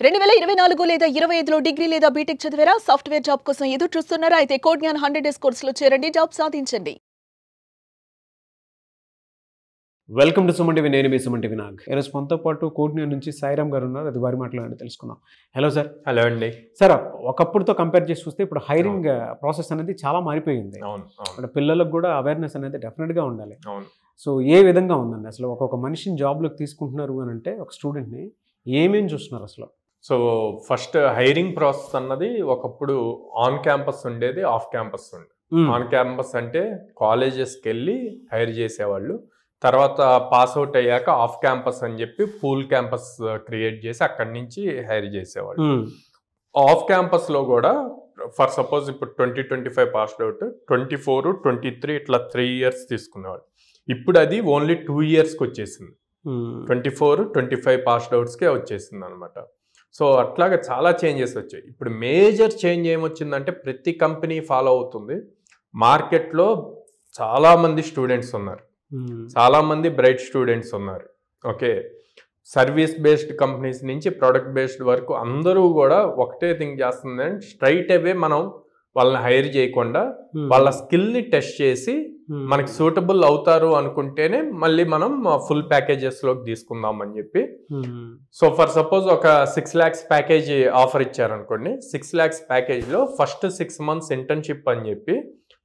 2024 లేదా 25లో డిగ్రీ లేదా బీటెక్ చదివారా? సాఫ్ట్‌వేర్ జాబ్ కోసం ఎదురు చూస్తున్నారా? అయితే కోడ్ జ్ఞాన్ 100 డేస్ కోర్సులో చేరండి, జాబ్ సాధించండి. Welcome to Suman TV. నేను మీ సుమన్ టీవీ నాగ్. ఈరోజు మనతో పాటు కోడ్న్యూ నుంచి సాయిరామ్ గారు ఉన్నారు. అది వారి మాటలు తెలుసుకుందాం. Hello sir. హలో అండి. సార్, ఒకప్పుడుతో కంపేర్ చేసి చూస్తే ఇప్పుడు హైరింగ్ ప్రాసెస్ అనేది చాలా మారిపోయింది. అంటే పిల్లలకు కూడా అవేర్నెస్ అనేది డెఫినెట్గా ఉండాలి. సో ఏ విధంగా ఉందండి అసలు? ఒక్కొక్క మనిషిని జాబ్లోకి తీసుకుంటున్నారు అని అంటే ఒక స్టూడెంట్ని ఏమేమి చూస్తున్నారు అసలు? సో ఫస్ట్ హైరింగ్ ప్రాసెస్ అన్నది ఒకప్పుడు ఆన్ క్యాంపస్ ఉండేది, ఆఫ్ క్యాంపస్ ఉండేది. ఆన్ క్యాంపస్ అంటే కాలేజెస్కి వెళ్ళి హైర్ చేసేవాళ్ళు. తర్వాత పాస్ అవుట్ అయ్యాక ఆఫ్ క్యాంపస్ అని చెప్పి పూల్ క్యాంపస్ క్రియేట్ చేసి అక్కడి నుంచి హైర్ చేసేవాళ్ళు. ఆఫ్ క్యాంపస్లో కూడా ఫర్ సపోజ్ ఇప్పుడు 2025 పాస్డ్ అవుట్, 24, 23 ఇట్లా 3 years తీసుకునేవాళ్ళు. ఇప్పుడు అది ఓన్లీ 2 yearsకి వచ్చేసింది. 24, 25 పాస్డ్ అవుట్స్కే వచ్చేసింది అనమాట. సో అట్లాగా చాలా చేంజెస్ వచ్చాయి. ఇప్పుడు మేజర్ చేంజ్ ఏమొచ్చిందంటే ప్రతి కంపెనీ ఫాలో అవుతుంది. మార్కెట్లో చాలామంది స్టూడెంట్స్ ఉన్నారు, చాలామంది బ్రైట్ స్టూడెంట్స్ ఉన్నారు. ఓకే, సర్వీస్ బేస్డ్ కంపెనీస్ నుంచి ప్రొడక్ట్ బేస్డ్ వరకు అందరూ కూడా ఒకటే థింక్ చేస్తుందంటే స్ట్రైట్ అవే మనం వాళ్ళని హైర్ చేయకుండా వాళ్ళ స్కిల్ని టెస్ట్ చేసి మనకి సూటబుల్ అవుతారు అనుకుంటేనే మళ్ళీ మనం ఫుల్ ప్యాకేజెస్లోకి తీసుకుందాం అని చెప్పి. సో ఫర్ సపోజ్ ఒక 6 lakhs ప్యాకేజ్ ఆఫర్ ఇచ్చారనుకోండి. 6 lakhs ప్యాకేజ్లో ఫస్ట్ 6 months ఇంటర్న్షిప్ అని చెప్పి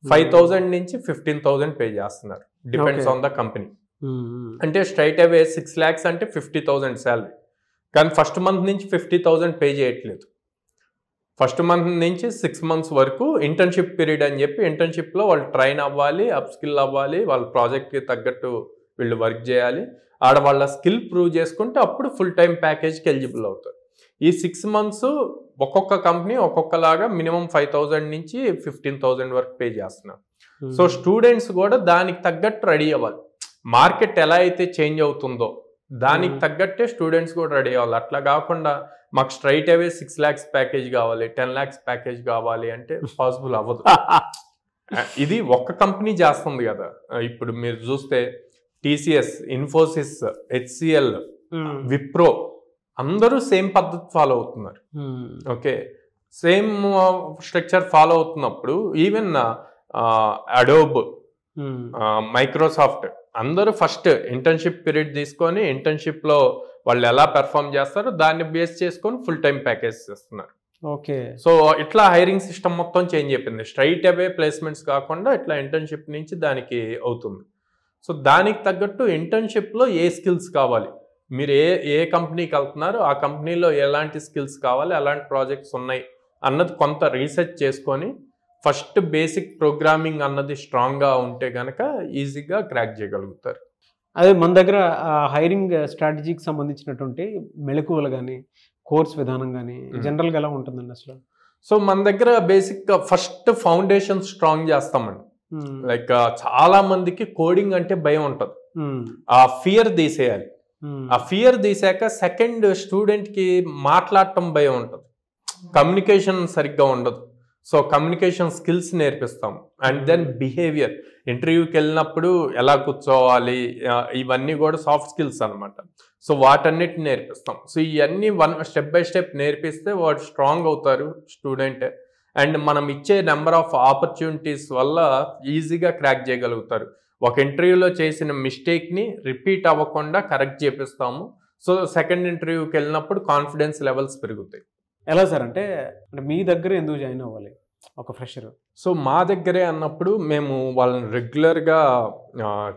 5,000 నుంచి 15,000 పే చేస్తున్నారు, డిపెండ్స్ ఆన్ ద కంపెనీ. అంటే స్ట్రైట్ అవే 6 lakhs అంటే 50,000 శాలరీ, కానీ ఫస్ట్ మంత్ నుంచి 50,000 పే చేయట్లేదు. ఫస్ట్ మంత్ నుంచి 6 months వరకు ఇంటర్న్షిప్ పీరియడ్ అని చెప్పి ఇంటర్న్షిప్లో వాళ్ళు ట్రైన్ అవ్వాలి, అప్ స్కిల్ అవ్వాలి, వాళ్ళ ప్రాజెక్ట్కి తగ్గట్టు వీళ్ళు వర్క్ చేయాలి. ఆడ వాళ్ళ స్కిల్ ప్రూవ్ చేసుకుంటే అప్పుడు ఫుల్ టైం ప్యాకేజ్కి ఎలిజిబుల్ అవుతారు. ఈ 6 months ఒక్కొక్క కంపెనీ ఒక్కొక్కలాగా మినిమం 5,000 నుంచి 15,000 వరకు పే చేస్తున్నారు. సో స్టూడెంట్స్ కూడా దానికి తగ్గట్టు రెడీ అవ్వాలి. మార్కెట్ ఎలా అయితే చేంజ్ అవుతుందో దానికి తగ్గట్టే స్టూడెంట్స్ కూడా రెడీ అవ్వాలి. అట్లా కాకుండా మాకు స్ట్రైట్ అవే 6 lakhs ప్యాకేజ్ కావాలి, 10 lakhs ప్యాకేజ్ కావాలి అంటే పాసిబుల్ అవ్వదు. ఇది ఒక్క కంపెనీ చేస్తుంది కదా. ఇప్పుడు మీరు చూస్తే TCS, ఇన్ఫోసిస్, HCL, విప్రో అందరూ సేమ్ పద్ధతి ఫాలో అవుతున్నారు. ఓకే, సేమ్ స్ట్రక్చర్ ఫాలో అవుతున్నప్పుడు ఈవెన్ అడోబ్, మైక్రోసాఫ్ట్ అందరూ ఫస్ట్ ఇంటర్న్షిప్ పీరియడ్ తీసుకొని ఇంటర్న్షిప్లో వాళ్ళు ఎలా పెర్ఫామ్ చేస్తారో దాన్ని బేస్ చేసుకొని ఫుల్ టైం ప్యాకేజ్ చేస్తున్నారు. ఓకే, సో ఇట్లా హైరింగ్ సిస్టమ్ మొత్తం చేంజ్ అయిపోయింది. స్ట్రైట్ అవే ప్లేస్మెంట్స్ కాకుండా ఇట్లా ఇంటర్న్షిప్ నుంచి దానికి అవుతుంది. సో దానికి తగ్గట్టు ఇంటర్న్షిప్లో ఏ స్కిల్స్ కావాలి, మీరు ఏ కంపెనీకి వెళ్తున్నారు, ఆ కంపెనీలో ఎలాంటి స్కిల్స్ కావాలి, ఎలాంటి ప్రాజెక్ట్స్ ఉన్నాయి అన్నది కొంత రీసెర్చ్ చేసుకొని ఫస్ట్ బేసిక్ ప్రోగ్రామింగ్ అన్నది స్ట్రాంగ్గా ఉంటే కనుక ఈజీగా క్రాక్ చేయగలుగుతారు. అదే మన దగ్గర హైరింగ్ స్ట్రాటజీకి సంబంధించినటువంటి మెళకువలు కానీ కోర్స్ విధానం కానీ జనరల్గా ఎలా ఉంటుందండి అసలు? సో మన దగ్గర బేసిక్గా ఫస్ట్ ఫౌండేషన్ స్ట్రాంగ్ చేస్తామండి. లైక్ చాలా మందికి కోడింగ్ అంటే భయం ఉంటుంది, ఆ ఫియర్ తీసేయాలి. ఆ ఫియర్ తీసాక సెకండ్ స్టూడెంట్కి మాట్లాడటం భయం ఉంటుంది, కమ్యూనికేషన్ సరిగ్గా ఉండదు. సో కమ్యూనికేషన్ స్కిల్స్ నేర్పిస్తాం. అండ్ దెన్ బిహేవియర్, ఇంటర్వ్యూకి వెళ్ళినప్పుడు ఎలా కూర్చోవాలి, ఇవన్నీ కూడా సాఫ్ట్ స్కిల్స్ అనమాట. సో వాటన్నిటిని నేర్పిస్తాం. సో ఇవన్నీ స్టెప్ బై స్టెప్ నేర్పిస్తే వాడు స్ట్రాంగ్ అవుతారు స్టూడెంట్. అండ్ మనం ఇచ్చే నెంబర్ ఆఫ్ ఆపర్చునిటీస్ వల్ల ఈజీగా క్రాక్ చేయగలుగుతారు. ఒక ఇంటర్వ్యూలో చేసిన మిస్టేక్ని రిపీట్ అవ్వకుండా కరెక్ట్ చేపిస్తాము. సో సెకండ్ ఇంటర్వ్యూకి వెళ్ళినప్పుడు కాన్ఫిడెన్స్ లెవెల్స్ పెరుగుతాయి. ఎలా సార్? అంటే మీ దగ్గర ఎందుకు జాయిన్ అవ్వాలి ఒక ఫ్రెషర్? సో మా దగ్గరే అన్నప్పుడు మేము వాళ్ళని రెగ్యులర్గా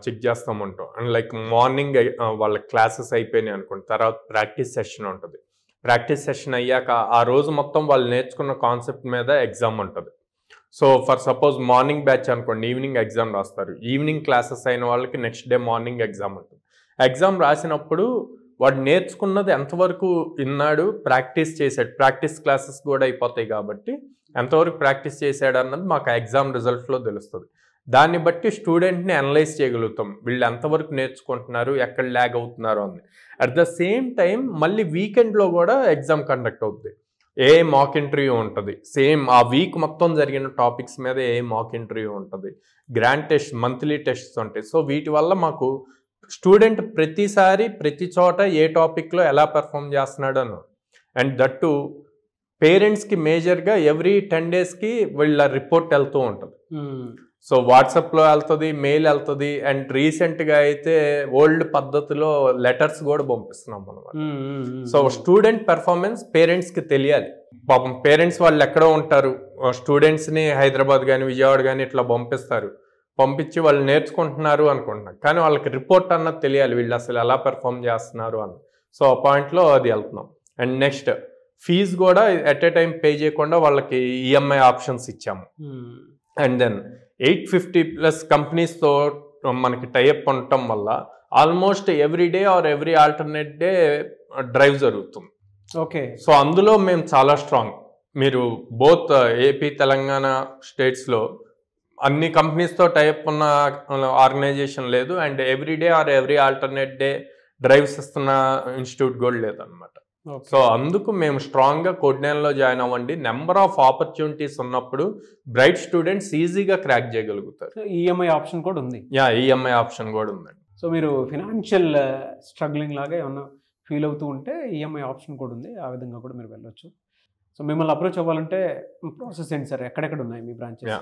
చెక్ చేస్తూ ఉంటాం. అండ్ లైక్ మార్నింగ్ వాళ్ళ క్లాసెస్ అయిపోయినాయి అనుకోండి, తర్వాత ప్రాక్టీస్ సెషన్ ఉంటుంది. ప్రాక్టీస్ సెషన్ అయ్యాక ఆ రోజు మొత్తం వాళ్ళు నేర్చుకున్న కాన్సెప్ట్ మీద ఎగ్జామ్ ఉంటుంది. So for suppose morning batch అనుకోండి, ఈవినింగ్ ఎగ్జామ్ రాస్తారు. ఈవినింగ్ క్లాసెస్ అయిన వాళ్ళకి నెక్స్ట్ డే మార్నింగ్ ఎగ్జామ్ ఉంటుంది. ఎగ్జామ్ రాసినప్పుడు వాడు నేర్చుకున్నది ఎంతవరకు విన్నాడు, ప్రాక్టీస్ చేశాడు, ప్రాక్టీస్ క్లాసెస్ కూడా అయిపోతాయి కాబట్టి ఎంతవరకు ప్రాక్టీస్ చేశాడు అన్నది మాకు ఎగ్జామ్ రిజల్ట్స్లో తెలుస్తుంది. దాన్ని బట్టి స్టూడెంట్ని అనలైజ్ చేయగలుగుతాం, వీళ్ళు ఎంతవరకు నేర్చుకుంటున్నారు, ఎక్కడ ల్యాగ్ అవుతున్నారు అని. అట్ ద సేమ్ టైం మళ్ళీ వీకెండ్లో కూడా ఎగ్జామ్ కండక్ట్ అవుతుంది. మాక్ ఇంటర్వ్యూ ఉంటుంది, సేమ్ ఆ వీక్ మొత్తం జరిగిన టాపిక్స్ మీద మాక్ ఇంటర్వ్యూ ఉంటుంది. గ్రాండ్ టెస్ట్, మంత్లీ టెస్ట్స్ ఉంటాయి. సో వీటి వల్ల మాకు స్టూడెంట్ ప్రతిసారి ప్రతి చోట ఏ టాపిక్లో ఎలా పెర్ఫామ్ చేస్తున్నాడు అని అండ్ దట్ టు పేరెంట్స్కి మేజర్గా ఎవ్రీ 10 daysకి వీళ్ళ రిపోర్ట్ వెళ్తూ ఉంటుంది. సో వాట్సాప్లో వెళ్తుంది, మెయిల్ వెళ్తుంది, అండ్ రీసెంట్గా అయితే ఓల్డ్ పద్ధతిలో లెటర్స్ కూడా పంపిస్తున్నాం అనమాట. సో స్టూడెంట్ పెర్ఫార్మెన్స్ పేరెంట్స్కి తెలియాలి. పాపం పేరెంట్స్ వాళ్ళు ఎక్కడో ఉంటారు, స్టూడెంట్స్ని హైదరాబాద్ కానీ విజయవాడ కానీ ఇట్లా పంపించి వాళ్ళు నేర్చుకుంటున్నారు అనుకుంటున్నారు, కానీ వాళ్ళకి రిపోర్ట్ అన్నది తెలియాలి, వీళ్ళు అసలు ఎలా పెర్ఫామ్ చేస్తున్నారు అని. సో ఆ పాయింట్లో అది వెళ్తున్నాం. అండ్ నెక్స్ట్ ఫీజు కూడా ఎట్ ఏ టైం పే చేయకుండా వాళ్ళకి ఈఎంఐ ఆప్షన్స్ ఇచ్చాము. అండ్ దెన్ 850+ కంపెనీస్తో మనకి టైఅప్ ఉండటం వల్ల almost every day or every alternate day drive జరుగుతుంది. ఓకే. సో అందులో మేము చాలా స్ట్రాంగ్. మీరు బోత్ ఏపీ తెలంగాణ స్టేట్స్లో అన్ని కంపెనీస్తో టైఅప్ ఉన్న ఆర్గనైజేషన్ లేదు, and every day or every alternate day drives ఇస్తున్న ఇన్స్టిట్యూట్ కూడా లేదనమాట. సో అందుకు మేము స్ట్రాంగ్గా కోడ్నేన్లో జాయిన్ అవ్వండి. నెంబర్ ఆఫ్ ఆపర్చునిటీస్ ఉన్నప్పుడు బ్రైట్ స్టూడెంట్స్ ఈజీగా క్రాక్ చేయగలుగుతారు. ఈఎంఐ ఆప్షన్ కూడా ఉంది. ఈఎంఐ ఆప్షన్ కూడా ఉందండి. సో మీరు ఫినాన్షియల్ స్ట్రగ్లింగ్ లాగా ఏమన్నా ఫీల్ అవుతూ ఉంటే ఈఎంఐ ఆప్షన్ కూడా ఉంది, ఆ విధంగా కూడా మీరు వెళ్ళొచ్చు. సో మిమ్మల్ని అప్రోచ్ అవ్వాలంటే ప్రాసెస్ ఏంటి సార్, ఎక్కడెక్కడ ఉన్నాయి మీ బ్రాంచెస్?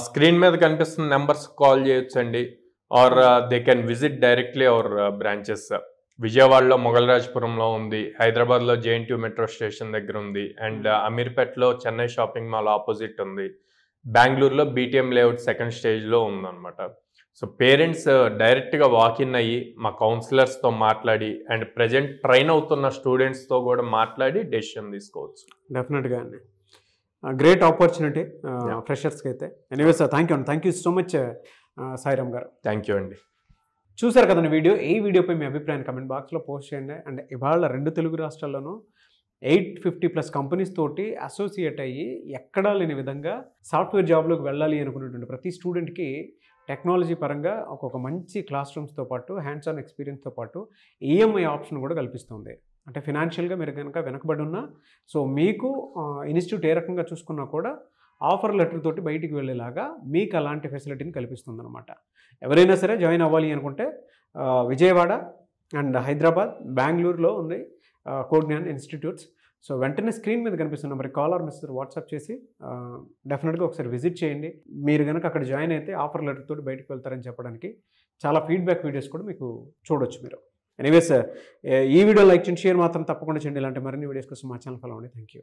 స్క్రీన్ మీద కనిపిస్తున్న నెంబర్స్ కాల్ చేయొచ్చండి, or they can visit directly our branches. విజయవాడలో మొగల్రాజ్పురంలో ఉంది, హైదరాబాద్లో JNTU మెట్రో స్టేషన్ దగ్గర ఉంది, అండ్ అమీర్పేట్లో చెన్నై షాపింగ్ మాల్ ఆపోజిట్ ఉంది, బెంగళూరులో BTM లేఅవుట్ సెకండ్ స్టేజ్లో ఉందన్నమాట. సో పేరెంట్స్ డైరెక్ట్గా వాకిన్ అయ్యి మా కౌన్సిలర్స్తో మాట్లాడి అండ్ ప్రజెంట్ ట్రైన్ అవుతున్న స్టూడెంట్స్తో కూడా మాట్లాడి డెసిషన్ తీసుకోవచ్చు. డెఫినెట్గా అండి, గ్రేట్ ఆపర్చునిటీ ఫ్రెషర్స్కి అయితే. Anyway sir, thank you so much Sairam గారు. థ్యాంక్ యూ అండి. చూసారు కదండి వీడియో. ఈ వీడియోపై మీ అభిప్రాయాన్ని కమెంట్ బాక్స్లో పోస్ట్ చేయండి. అండ్ ఇవాళ 2 తెలుగు రాష్ట్రాల్లోనూ 850+ కంపెనీస్ తోటి అసోసియేట్ అయ్యి ఎక్కడా లేని విధంగా సాఫ్ట్వేర్ జాబ్లోకి వెళ్ళాలి అనుకున్నటువంటి ప్రతి స్టూడెంట్కి టెక్నాలజీ పరంగా ఒక్కొక్క మంచి క్లాస్ రూమ్స్తో పాటు హ్యాండ్స్ ఆన్ ఎక్స్పీరియన్స్తో పాటు ఈఎంఐ ఆప్షన్ కూడా కల్పిస్తుంది. అంటే ఫినాన్షియల్గా మీరు కనుక వెనకబడి ఉన్నా, సో మీకు ఇన్స్టిట్యూట్ ఏ రకంగా చూసుకున్నా కూడా ఆఫర్ లెటర్ తోటి బయటికి వెళ్ళేలాగా మీకు అలాంటి ఫెసిలిటీని కల్పిస్తుంది అనమాట. ఎవరైనా సరే జాయిన్ అవ్వాలి అనుకుంటే విజయవాడ అండ్ హైదరాబాద్, బెంగళూరులో ఉంది కోడ్న్యాన్ ఇన్స్టిట్యూట్స్. సో వెంటనే స్క్రీన్ మీద కనిపిస్తున్న నెంబర్కి కాల్ ఆర్ మెసేజ్ వాట్సాప్ చేసి డెఫినెట్గా ఒకసారి విజిట్ చేయండి. మీరు కనుక అక్కడ జాయిన్ అయితే ఆఫర్ లెటర్ తోటి బయటకు వెళ్తారని చెప్పడానికి చాలా ఫీడ్బ్యాక్ వీడియోస్ కూడా మీకు చూడొచ్చు మీరు. ఎనీవేస్, ఈ వీడియో లైక్ చేయండి, షేర్ మాత్రం తప్పకుండా చేయండి. ఇలాంటి మరిన్ని వీడియోస్ కోసం మా ఛానల్ ఫాలో అవ్వండి. Thank you.